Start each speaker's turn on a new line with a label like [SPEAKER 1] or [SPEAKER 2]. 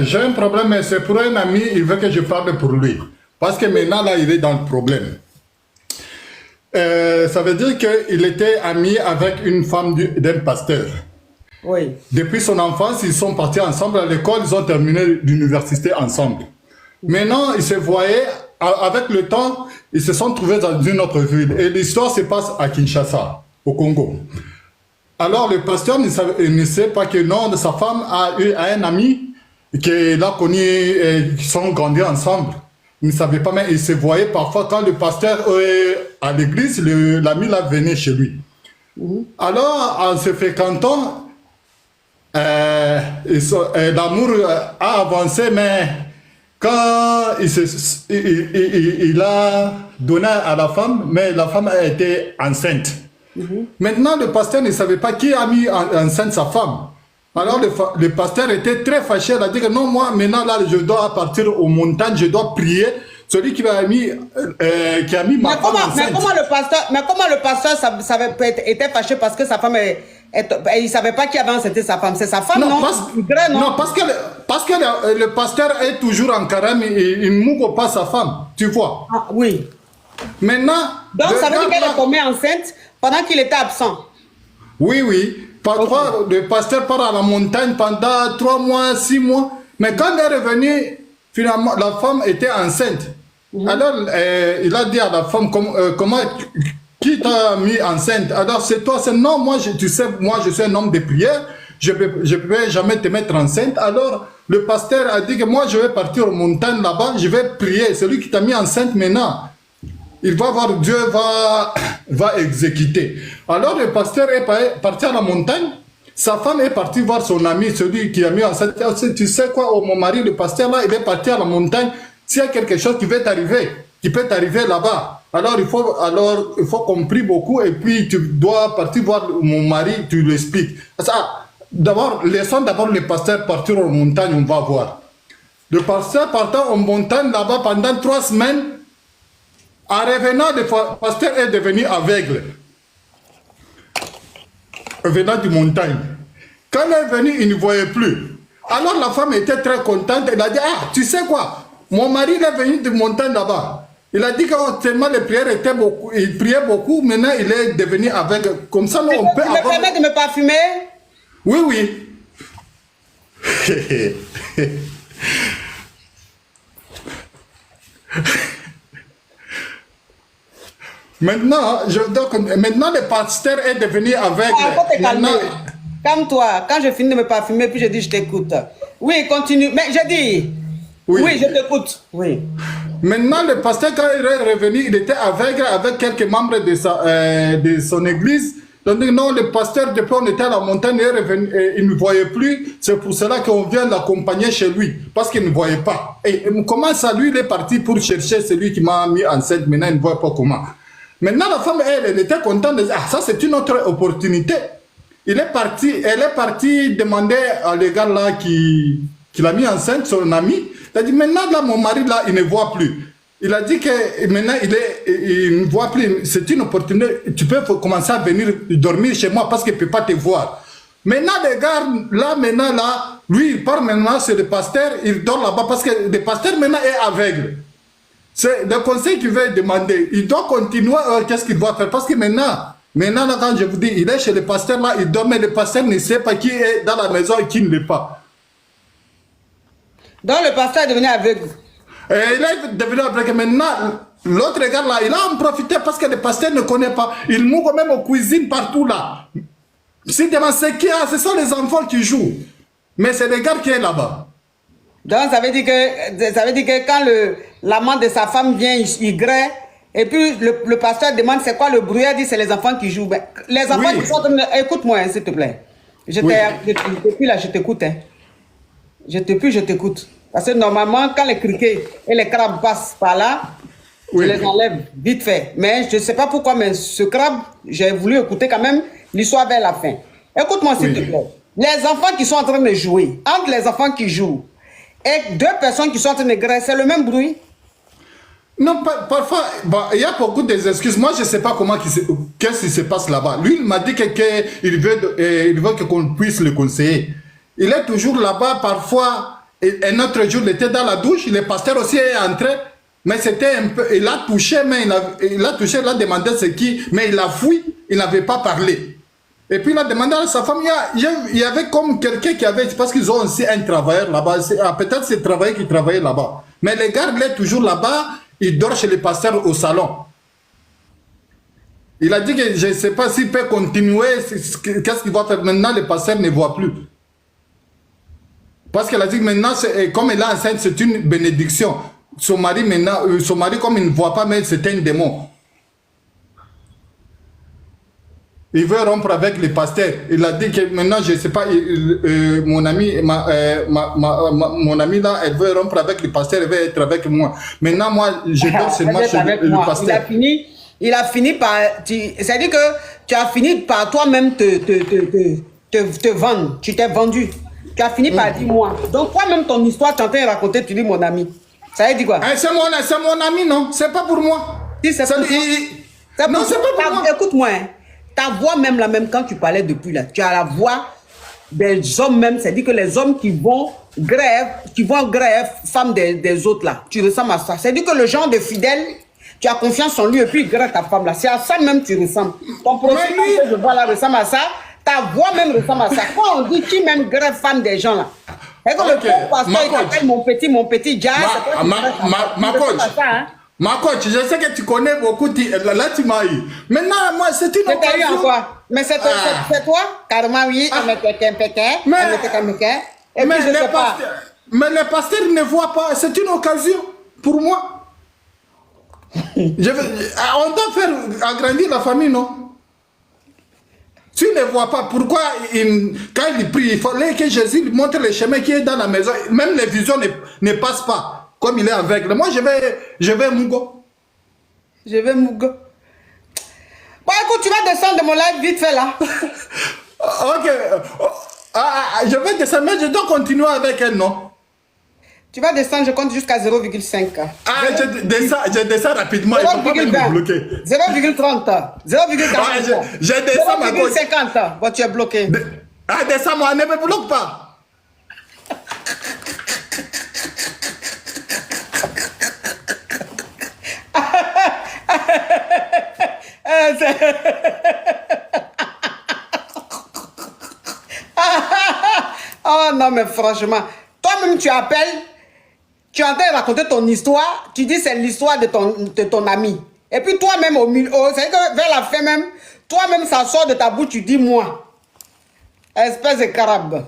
[SPEAKER 1] J'ai un problème, mais c'est pour un ami, il veut que je parle pour lui. Parce que maintenant, là, il est dans le problème. Ça veut dire qu'il était ami avec une femme d'un pasteur.
[SPEAKER 2] Oui.
[SPEAKER 1] Depuis son enfance, ils sont partis ensemble à l'école, ils ont terminé l'université ensemble. Maintenant, ils se voyaient, avec le temps, ils se sont trouvés dans une autre ville. Et l'histoire se passe à Kinshasa, au Congo. Alors, le pasteur ne sait pas que non, sa femme a eu un ami qu'il a connu et ils sont grandis ensemble. Il ne savait pas, mais il se voyait parfois quand le pasteur à l'église, l'ami là venait chez lui. Alors, en se fréquentant, l'amour a avancé, mais quand il a donné à la femme, mais la femme a été enceinte. Maintenant, le pasteur ne savait pas qui a mis enceinte sa femme. Alors, le pasteur était très fâché. Il a dit que non, moi, maintenant, là, je dois partir aux montagnes, je dois prier. Celui qui a mis ma femme enceinte.
[SPEAKER 2] Mais comment le pasteur était fâché parce que sa femme, il ne savait pas qui avait enceinté sa femme. C'est sa femme, non?
[SPEAKER 1] Non, parce que le pasteur est toujours en carême, il ne mouille pas sa femme, tu vois.
[SPEAKER 2] Ah, oui.
[SPEAKER 1] Maintenant...
[SPEAKER 2] Donc, ça veut dire qu'elle est tombée enceinte pendant qu'il était absent.
[SPEAKER 1] Oui, oui. Parfois, le pasteur part à la montagne pendant 3 mois, 6 mois. Mais quand il est revenu, finalement, la femme était enceinte. Alors, il a dit à la femme, comment, qui t'a mis enceinte? Alors, c'est toi, c'est non, moi, tu sais, moi, je suis un homme de prière, je ne peux jamais te mettre enceinte. Alors, le pasteur a dit que moi, je vais partir aux montagnes là-bas, je vais prier. Celui qui t'a mis enceinte maintenant, il va voir, Dieu va exécuter. Alors, le pasteur est parti à la montagne. Sa femme est partie voir son ami, celui qui a mis enceinte. Tu sais quoi, oh, mon mari, le pasteur là, il est parti à la montagne. S'il y a quelque chose qui va t'arriver, qui peut t'arriver là-bas, alors il faut qu'on prie beaucoup et puis tu dois partir voir mon mari, tu lui expliques. D'abord, laissons d'abord le pasteur partir aux montagnes, on va voir. Le pasteur partant en montagne là-bas pendant 3 semaines, en revenant, le pasteur est devenu aveugle. Venant du montagne. Quand il est venu, il ne voyait plus. Alors la femme était très contente. Elle a dit, ah, tu sais quoi? Mon mari il est venu de montagne là-bas. Il a dit que tellement les prières étaient beaucoup, il priait beaucoup, maintenant il est devenu aveugle. Comme ça, nous, on peut avoir...
[SPEAKER 2] Tu me permets de me parfumer?
[SPEAKER 1] Oui, oui. Maintenant, maintenant, le pasteur est devenu aveugle.
[SPEAKER 2] Calme-toi. Quand je finis de me parfumer, puis je dis, je t'écoute. Oui, continue. Mais je dis... Oui, je t'écoute. Oui.
[SPEAKER 1] Maintenant, le pasteur, quand il est revenu, il était aveugle avec quelques membres de son église. Donc, non, le pasteur, depuis on était à la montagne, il est revenu, il ne voyait plus. C'est pour cela qu'on vient l'accompagner chez lui, parce qu'il ne voyait pas. Et comment ça, lui, il est parti pour chercher celui qui m'a mis enceinte. Maintenant, il ne voit pas comment. Maintenant, la femme, elle était contente de dire, ah, ça, c'est une autre opportunité. Elle est partie demander à le gars là qui l'a mis enceinte, son ami. Il a dit, maintenant, là, mon mari, là, il ne voit plus. Il a dit que maintenant, il ne voit plus. C'est une opportunité. Tu peux commencer à venir dormir chez moi parce qu'il ne peut pas te voir. Maintenant, les gars, là, maintenant, là, lui, il part maintenant, c'est le pasteur, il dort là-bas parce que le pasteur, maintenant, est aveugle. C'est le conseil qu'il veut demander. Il doit continuer, qu'est-ce qu'il doit faire? Parce que maintenant, là, quand je vous dis, il est chez le pasteur, là, il dort, mais le pasteur ne sait pas qui est dans la maison et qui ne l'est pas.
[SPEAKER 2] Donc le pasteur est devenu aveugle.
[SPEAKER 1] Il est devenu aveugle. Maintenant, l'autre gars là, il a en profité parce que le pasteur ne connaît pas. Il mouille même aux cuisines partout là. Si tu demandes ce qu'il y a, ce sont les enfants qui jouent. Mais c'est le gars qui est là-bas.
[SPEAKER 2] Donc ça veut dire que quand l'amant de sa femme vient, il grêle. Et puis le pasteur demande c'est quoi le bruit, il dit c'est les enfants qui jouent. Ben, les enfants qui sont... Écoute-moi, hein, s'il te plaît. Depuis là, je t'écoute. Hein. Je t'écoute. Parce que normalement, quand les criquets et les crabes passent par là, je les enlève vite fait. Mais je ne sais pas pourquoi, mais ce crabe, j'ai voulu écouter quand même l'histoire vers la fin. Écoute-moi s'il te plaît. Les enfants qui sont en train de jouer, entre les enfants qui jouent et 2 personnes qui sont en train de grêler, c'est le même bruit?
[SPEAKER 1] Non, parfois, il y a beaucoup d'excuses. Moi, je ne sais pas qu'est-ce qui se passe là-bas. Lui, il m'a dit qu'il veut qu'on puisse le conseiller. Il est toujours là-bas, parfois, Et un autre jour, il était dans la douche, le pasteur aussi est entré, mais c'était un peu, il a touché, mais il a touché, il a demandé ce qui, mais il a fui, il n'avait pas parlé. Et puis il a demandé à sa femme, il y avait comme quelqu'un qui avait, parce qu'ils ont aussi un travailleur là-bas, peut-être c'est le travailleur qui travaillait là-bas. Mais le gars, il est toujours là-bas, il dort chez le pasteur au salon. Il a dit que je ne sais pas s'il peut continuer, qu'est-ce qu'il va faire. Maintenant, le pasteur ne voit plus. Parce qu'elle a dit que maintenant, comme elle est enceinte, c'est une bénédiction. Son mari, maintenant, son mari, comme il ne voit pas, mais c'est un démon. Il veut rompre avec le pasteur. Il a dit que maintenant, je ne sais pas, mon ami, mon ami là, elle veut rompre avec le pasteur, elle veut être avec moi. Maintenant, moi, je dors seulement chez le pasteur.
[SPEAKER 2] Il a fini par... C'est-à-dire que tu as fini par toi-même te vendre. Tu t'es vendu. Tu as fini par dire moi. Donc toi-même, ton histoire, tu es en train de raconter, tu dis mon ami. Ça veut dire quoi?
[SPEAKER 1] C'est mon ami, non? C'est pas pour moi.
[SPEAKER 2] Si, c'est pour toi.
[SPEAKER 1] Non, c'est pas pour moi.
[SPEAKER 2] Écoute-moi, hein. Ta voix même, là, même quand tu parlais depuis, là, tu as la voix des hommes même. C'est-à-dire que les hommes qui vont grève, femmes des autres, là. Tu ressembles à ça. C'est-à-dire que le genre de fidèle... Tu as confiance en lui et puis il grâce ta femme là. C'est à ça même que tu ressembles. Ton profil que je vois là ressemble à ça. Ta voix même ressemble à ça. Quand on dit qui même grève femme des gens là. Et comme le pasteur il t'appelle mon petit jazz.
[SPEAKER 1] Ma coach, je sais que tu connais beaucoup. Là tu m'as eu. Maintenant, moi c'est une occasion.
[SPEAKER 2] Mais c'est toi, carrément oui. Mais
[SPEAKER 1] le pasteur ne voit pas. C'est une occasion pour moi. On doit faire agrandir la famille, non? Tu ne vois pas pourquoi, quand il prie, il fallait que Jésus lui montre le chemin qui est dans la maison. Même les visions ne passent pas, comme il est aveugle. Moi, je vais Mougo.
[SPEAKER 2] Je vais Mougo. Bon, écoute, tu vas descendre de mon live vite fait, là.
[SPEAKER 1] Ok. Je vais descendre, mais je dois continuer avec elle, non?
[SPEAKER 2] Tu vas descendre, je compte jusqu'à 0,5.
[SPEAKER 1] Je descends rapidement, il ne faut pas me bloquer.
[SPEAKER 2] 0,30. 0,40.
[SPEAKER 1] Je descends ma coach.
[SPEAKER 2] 0,50. Bon, tu es bloqué.
[SPEAKER 1] Descends-moi, ne me bloque pas.
[SPEAKER 2] Oh non, mais franchement, toi-même tu appelles. Tu es en train de raconter ton histoire, tu dis c'est l'histoire de ton ami. Et puis toi-même au milieu, c'est que vers la fin même, toi-même ça sort de ta bouche, tu dis moi. Espèce de carabe.